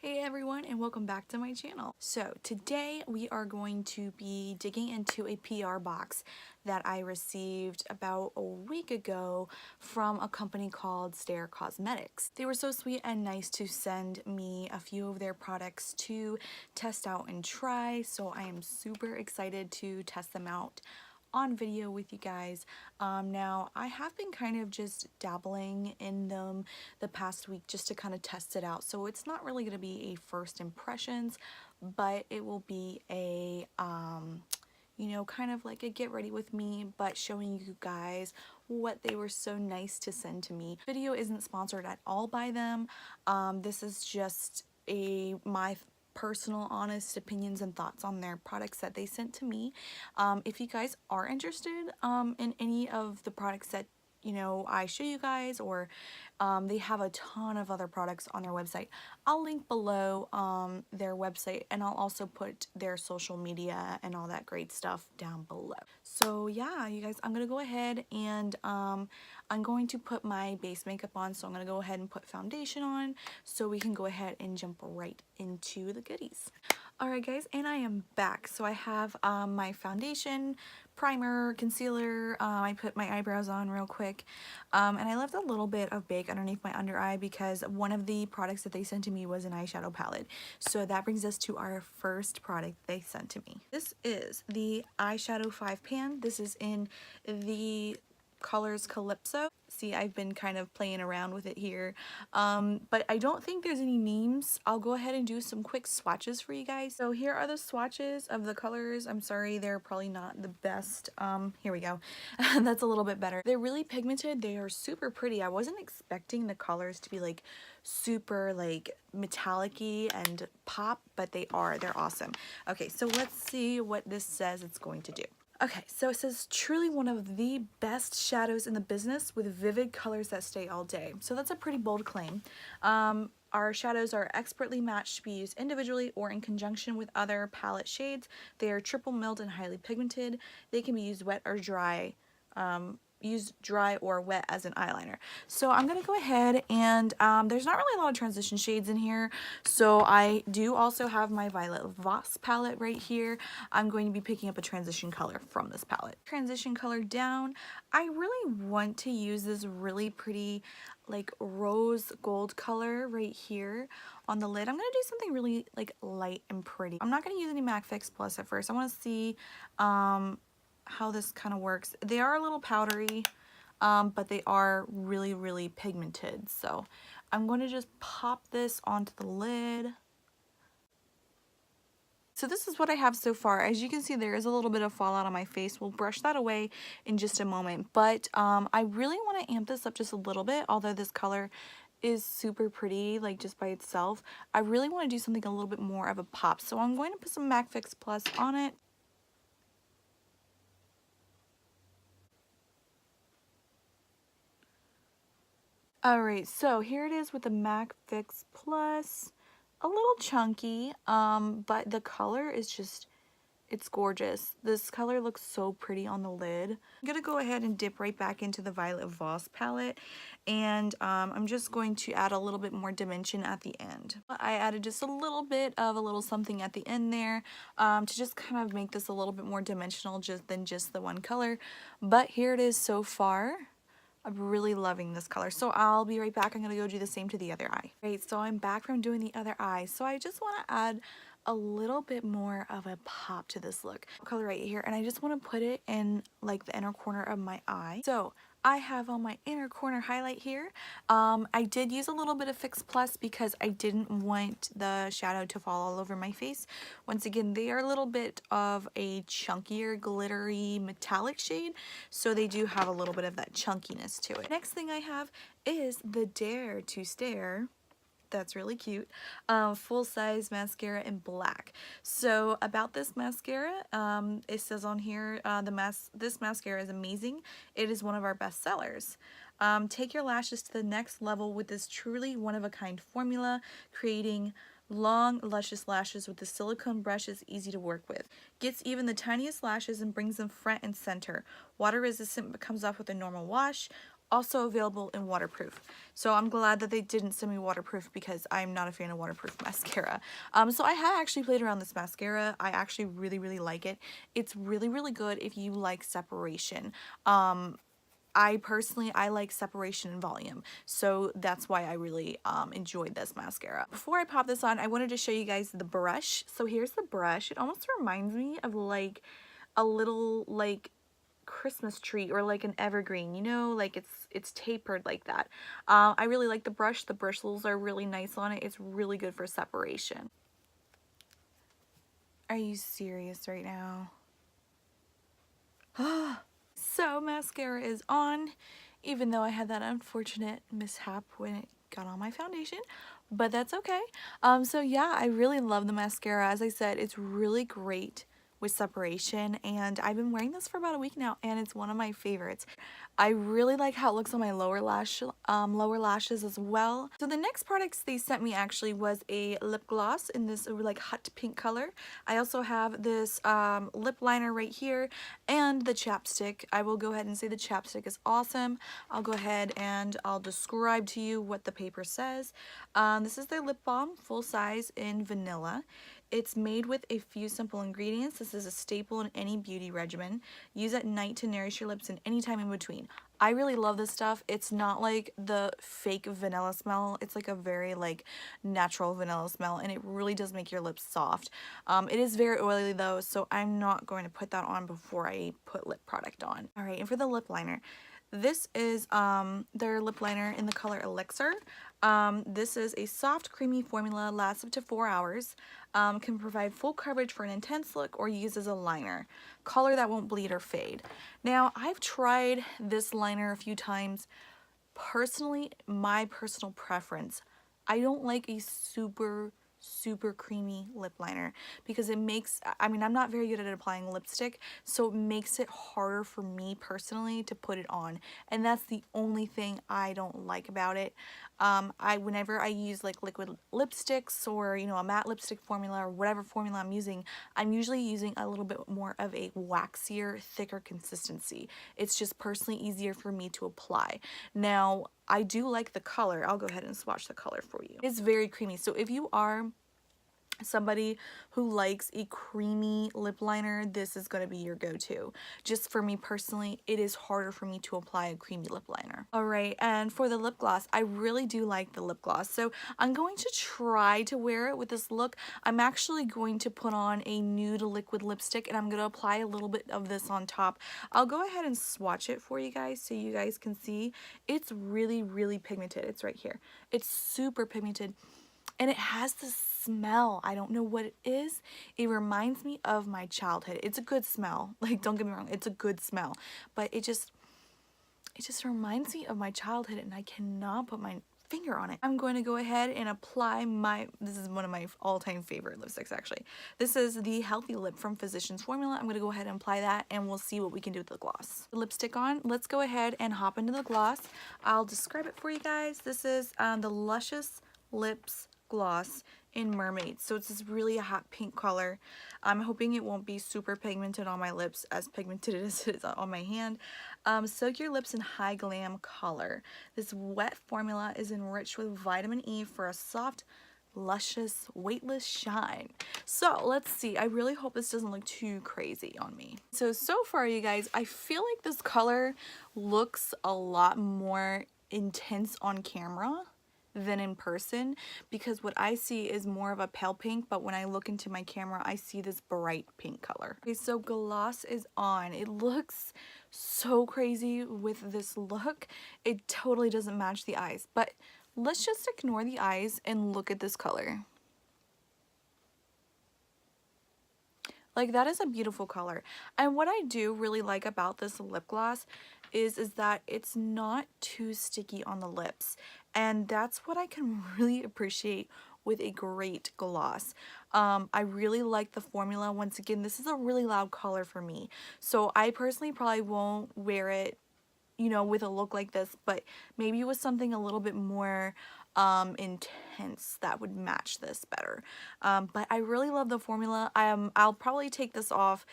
Hey everyone, and welcome back to my channel. So today we are going to be digging into a PR box that I received about a week ago from a company called Stair Cosmetics. They were so sweet and nice to send me a few of their products to test out and try, so I am super excited to test them out on video with you guys. Now I have been kind of just dabbling in them the past week just to kind of test it out, so it's not really going to be a first impressions, but it will be a you know, kind of like a get ready with me, but showing you guys what they were so nice to send to me. Video isn't sponsored at all by them. This is just my personal honest opinions and thoughts on their products that they sent to me. If you guys are interested in any of the products that I show you guys, or they have a ton of other products on their website. I'll link below their website, and I'll also put their social media and all that great stuff down below. So yeah, you guys, I'm gonna go ahead and I'm going to put my base makeup on, so I'm gonna go ahead and put foundation on so we can go ahead and jump right into the goodies. Alright guys, and I am back. So I have my foundation, primer, concealer. I put my eyebrows on real quick, and I left a little bit of bake underneath my under eye because one of the products that they sent to me was an eyeshadow palette. So that brings us to our first product they sent to me. This is the eyeshadow 5 pan. This is in the colors Calypso. See, I've been kind of playing around with it here, but I don't think there's any names. I'll go ahead and do some quick swatches for you guys. So here are the swatches of the colors. I'm sorry, they're probably not the best. Here we go. That's a little bit better. They're really pigmented. They are super pretty. I wasn't expecting the colors to be like super like metallic-y and pop, but they are. They're awesome. Okay, so let's see what this says it's going to do. Okay, so it says truly one of the best shadows in the business with vivid colors that stay all day. So that's a pretty bold claim. Our shadows are expertly matched to be used individually or in conjunction with other palette shades. They are triple milled and highly pigmented. They can be used wet or dry. Used dry or wet as an eyeliner. So I'm gonna go ahead and there's not really a lot of transition shades in here, so I do also have my Violet Voss palette right here. I'm going to be picking up a transition color from this palette. Transition color down, I really want to use this really pretty like rose gold color right here on the lid. I'm gonna do something really like light and pretty. I'm not gonna use any MAC Fix Plus at first. I want to see how this kind of works. They are a little powdery, but they are really pigmented. So I'm going to just pop this onto the lid. So this is what I have so far. As you can see, there is a little bit of fallout on my face. We'll brush that away in just a moment. But I really want to amp this up just a little bit, although this color is super pretty, like just by itself. I really want to do something a little bit more of a pop. So I'm going to put some MAC Fix Plus on it. Alright, so here it is with the MAC Fix Plus. A little chunky, but the color is just, it's gorgeous. This color looks so pretty on the lid. I'm going to go ahead and dip right back into the Violet Voss palette, and I'm just going to add a little bit more dimension at the end. I added just a little bit of a little something at the end there to just kind of make this a little bit more dimensional than just the one color. But here it is so far. I'm really loving this color. So I'll be right back. I'm going to go do the same to the other eye. Great, so I'm back from doing the other eye. So I just want to add a little bit more of a pop to this look. Color right here, and I just want to put it in like the inner corner of my eye. So I have on my inner corner highlight here. I did use a little bit of Fix Plus because I didn't want the shadow to fall all over my face. Once again, they are a little bit of a chunkier, glittery, metallic shade, so they do have a little bit of that chunkiness to it. Next thing I have is the Dare to Stare. That's really cute. Full-size mascara in black. So about this mascara, it says on here, this mascara is amazing. It is one of our best sellers. Take your lashes to the next level with this truly one-of-a-kind formula, creating long, luscious lashes with the silicone brush is easy to work with. Gets even the tiniest lashes and brings them front and center. Water resistant but comes off with a normal wash. also available in waterproof. So I'm glad that they didn't send me waterproof because I'm not a fan of waterproof mascara. So I have actually played around this mascara. I actually really like it. It's really good if you like separation. I like separation and volume, so that's why I really enjoyed this mascara. Before I pop this on, I wanted to show you guys the brush. So here's the brush. It almost reminds me of like a little like Christmas tree or like an evergreen, you know, like it's tapered like that. I really like the brush. The bristles are really nice on it. It's really good for separation. Are you serious right now? So mascara is on, even though I had that unfortunate mishap when it got on my foundation, but that's okay. So yeah, I really love the mascara. As I said, it's really great with separation, and I've been wearing this for about a week now, and it's one of my favorites. I really like how it looks on my lower lashes as well. So the next products they sent me actually was a lip gloss in this like hot pink color. I also have this lip liner right here and the chapstick. I will go ahead and say the chapstick is awesome. I'll go ahead and I'll describe to you what the paper says. This is their lip balm, full size in vanilla. It's made with a few simple ingredients. This is a staple in any beauty regimen. Use at night to nourish your lips and any time in between. I really love this stuff. It's not like the fake vanilla smell. It's like a very like natural vanilla smell, and it really does make your lips soft. It is very oily though, so I'm not going to put that on before I put lip product on. All right, and for the lip liner, this is their lip liner in the color Elixir. This is a soft, creamy formula, lasts up to 4 hours, can provide full coverage for an intense look or use as a liner. Color that won't bleed or fade. Now, I've tried this liner a few times. Personally, my personal preference, I don't like a super creamy lip liner because it makes, I mean, I'm not very good at applying lipstick, so it makes it harder for me personally to put it on, and that's the only thing I don't like about it. Whenever I use like liquid lipsticks or, you know, a matte lipstick formula or whatever formula I'm usually using a little bit more of a waxier, thicker consistency. It's just personally easier for me to apply. Now, I do like the color. I'll go ahead and swatch the color for you. It's very creamy. So if you are somebody who likes a creamy lip liner, this is going to be your go-to. Just for me personally, it is harder for me to apply a creamy lip liner. Alright, and for the lip gloss, I really do like the lip gloss. So I'm going to try to wear it with this look. I'm actually going to put on a nude liquid lipstick, and I'm going to apply a little bit of this on top. I'll go ahead and swatch it for you guys so you guys can see. It's really pigmented. It's right here. It's super pigmented. And it has this smell. I don't know what it is. It reminds me of my childhood. It's a good smell. Like, don't get me wrong, it's a good smell. But it just reminds me of my childhood, and I cannot put my finger on it. I'm going to go ahead and apply this is one of my all-time favorite lipsticks actually. This is the Healthy Lip from Physicians Formula. I'm going to go ahead and apply that, and we'll see what we can do with the gloss. The lipstick on, let's go ahead and hop into the gloss. I'll describe it for you guys. This is the Luscious Lips gloss in Mermaid. So it's this really hot pink color. I'm hoping it won't be super pigmented on my lips, as pigmented as it is on my hand. Soak your lips in High Glam color. This wet formula is enriched with vitamin E for a soft, luscious, weightless shine. So let's see. I really hope this doesn't look too crazy on me. So far, you guys, I feel like this color looks a lot more intense on camera than in person, because what I see is more of a pale pink, but when I look into my camera, I see this bright pink color. Okay, so gloss is on. It looks so crazy with this look. It totally doesn't match the eyes, but let's just ignore the eyes and look at this color. Like, that is a beautiful color. And what I do really like about this lip gloss is that it's not too sticky on the lips. And that's what I can really appreciate with a great gloss. I really like the formula. Once again, this is a really loud color for me. So I personally probably won't wear it, you know, with a look like this, but maybe with something a little bit more intense that would match this better. But I really love the formula. I'll probably take this off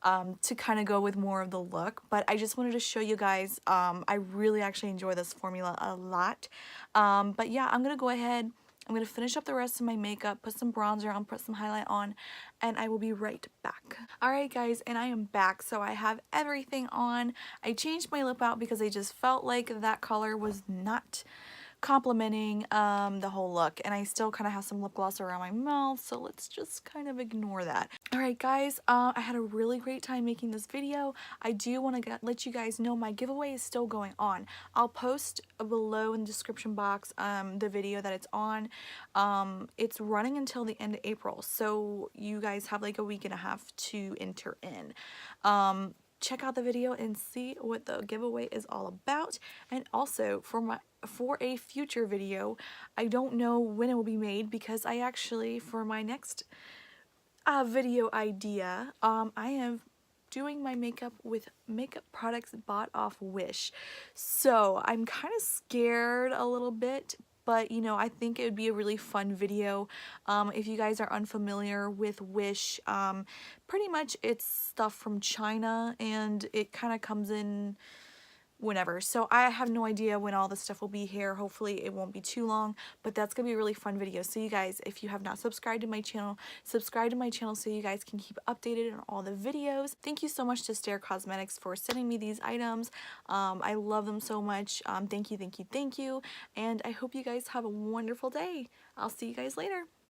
to kind of go with more of the look, but I just wanted to show you guys, I really actually enjoy this formula a lot. But yeah, I'm gonna go ahead, I'm gonna finish up the rest of my makeup, put some bronzer on, put some highlight on, and I will be right back. Alright guys, and I am back. So I have everything on. I changed my lip out because I just felt like that color was not complementing the whole look, and I still kind of have some lip gloss around my mouth, so let's just kind of ignore that. Alright guys, I had a really great time making this video. I do want to let you guys know my giveaway is still going on. I'll post below in the description box the video that it's on. It's running until the end of April, so you guys have like a week and a half to enter in. Check out the video and see what the giveaway is all about. And also for a future video, I don't know when it will be made because I actually, for my next video idea, I am doing my makeup with makeup products bought off Wish. So I'm kind of scared a little bit, but you know, I think it would be a really fun video. If you guys are unfamiliar with Wish, pretty much it's stuff from China and it kind of comes in whenever. So I have no idea when all this stuff will be here. Hopefully it won't be too long, but that's gonna be a really fun video. So you guys, if you have not subscribed to my channel, subscribe to my channel so you guys can keep updated on all the videos. Thank you so much to Stair Cosmetics for sending me these items. I love them so much. Thank you, thank you, thank you. And I hope you guys have a wonderful day. I'll see you guys later.